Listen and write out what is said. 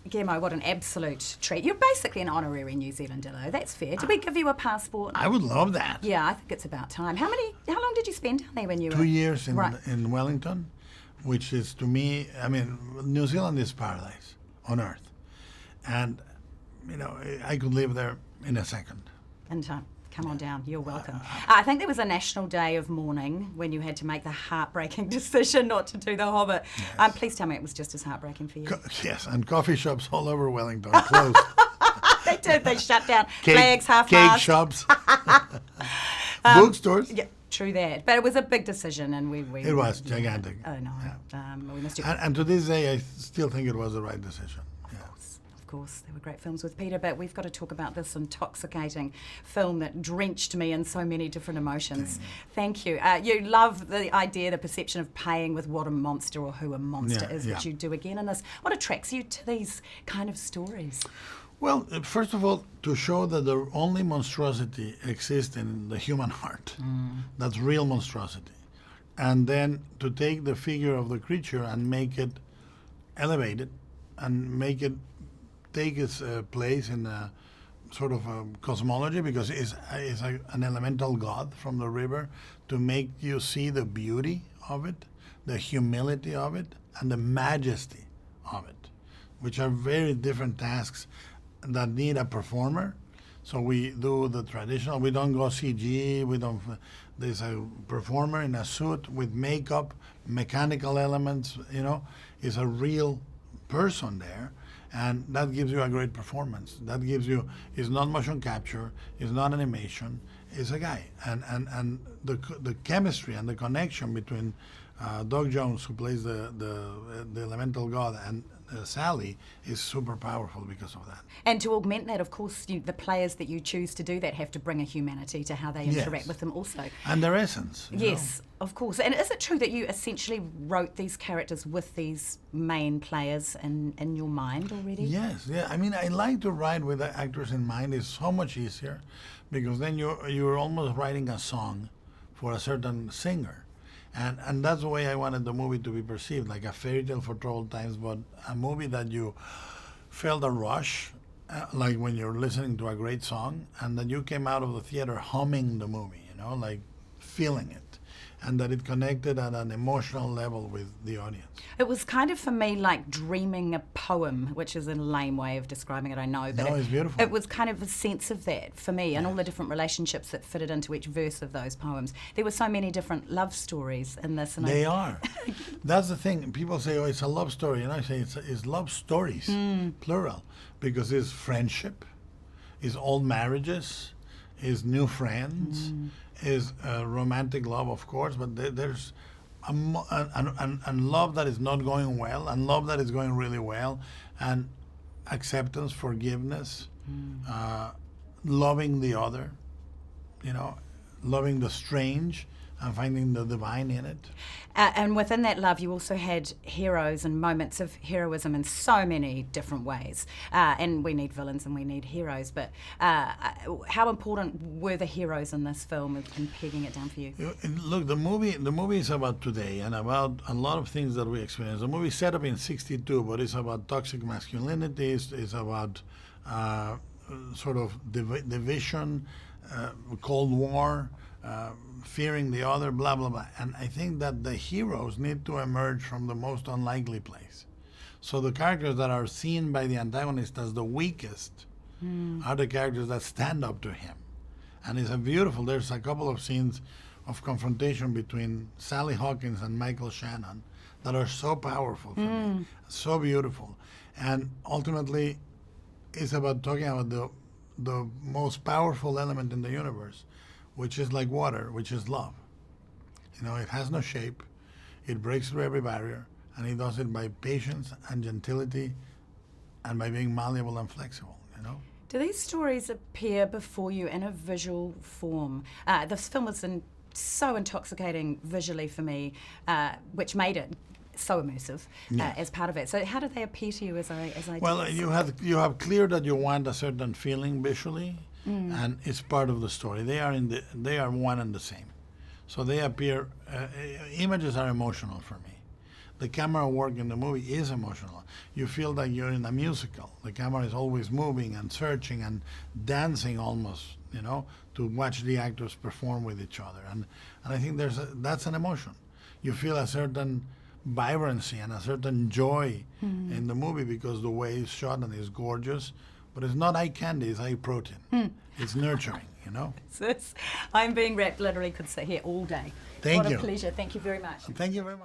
Guillermo, what an absolute treat. You're basically an honorary New Zealander, though. That's fair. Did we give you a passport? I would love that. Yeah, I think it's about time. How long did you spend down there when you were... 2 years Right. in Wellington, which is, to me, I mean, New Zealand is paradise on earth. And, you know, I could live there in a second. In time. Come on down. You're welcome. I think there was a national day of mourning when you had to make the heartbreaking decision not to do The Hobbit. Yes. Please tell me it was just as heartbreaking for you. Yes, and coffee shops all over Wellington closed. They did. They shut down. Cake, Flags half cake mast. shops. Bookstores. Yeah, true that. But it was a big decision, and we It was gigantic. Oh no, we missed you. And to this day, I still think it was the right decision. Of course, there were great films with Peter, but we've got to talk about this intoxicating film that drenched me in so many different emotions. Thank you. You love the idea, the perception of paying with what a monster or who a monster is, which you do again in this. What attracts you to these kind of stories? Well, first of all, to show that the only monstrosity exists in the human heart. That's real monstrosity. And then to take the figure of the creature and make it elevated and make it take its place in a sort of a cosmology, because it's an elemental god from the river, to make you see the beauty of it, the humility of it, and the majesty of it, which are very different tasks that need a performer. So we do the traditional, we don't go CG, there's a performer in a suit with makeup, mechanical elements, you know, is a real person there. And that gives you a great performance. That gives you, it's not motion capture, it's not animation, it's a guy. And the chemistry and the connection between Doug Jones, who plays the elemental god, and Sally is super powerful because of that. And to augment that, of course, the players that you choose to do that have to bring a humanity to how they interact with them also. And their essence. Yes, of course. And is it true that you essentially wrote these characters with these main players in your mind already? Yes, yeah. I mean, I like to write with the actors in mind. It's so much easier, because then you're almost writing a song for a certain singer. And that's the way I wanted the movie to be perceived, like a fairy tale for troubled times, but a movie that you felt a rush, like when you're listening to a great song, and that you came out of the theater humming the movie, you know, like feeling it, and that it connected at an emotional level with the audience. It was kind of, for me, like dreaming a poem, which is a lame way of describing it, I know. But No, it's beautiful. It was kind of a sense of that for me, and all the different relationships that fitted into each verse of those poems. There were so many different love stories in this. And They are. That's the thing. People say, oh, it's a love story. And I say it's love stories, plural, because it's friendship, it's old marriages, it's new friends, is romantic love, of course, but there's and love that is not going well, and love that is going really well, and acceptance, forgiveness, loving the other, you know, loving the strange and finding the divine in it. And within that love, you also had heroes and moments of heroism in so many different ways. And we need villains and we need heroes. But how important were the heroes in this film in pegging it down for you? Look, the movie is about today and about a lot of things that we experience. The movie is set up in '62, but it's about toxic masculinity. It's about sort of division, Cold War, fearing the other, blah, blah, blah. And I think that the heroes need to emerge from the most unlikely place. So the characters that are seen by the antagonist as the weakest are the characters that stand up to him. And it's there's a couple of scenes of confrontation between Sally Hawkins and Michael Shannon that are so powerful for me, so beautiful. And ultimately, it's about talking about the most powerful element in the universe, which is like water, which is love. You know, it has no shape, it breaks through every barrier, and it does it by patience and gentility and by being malleable and flexible, you know? Do these stories appear before you in a visual form? This film was so intoxicating visually for me, which made it so immersive as part of it. So how did they appear to you as I Well, you have clear that you want a certain feeling visually, and it's part of the story. They are one and the same. So they appear. Images are emotional for me. The camera work in the movie is emotional. You feel that you're in a musical. The camera is always moving and searching and dancing almost, to watch the actors perform with each other. And I think that's an emotion. You feel a certain vibrancy and a certain joy in the movie because the way it's shot and it's gorgeous. But it's not eye candy, it's eye protein. It's nurturing, I'm being wrapped, literally could sit here all day. Thank you. What a pleasure. Thank you very much. Thank you very much.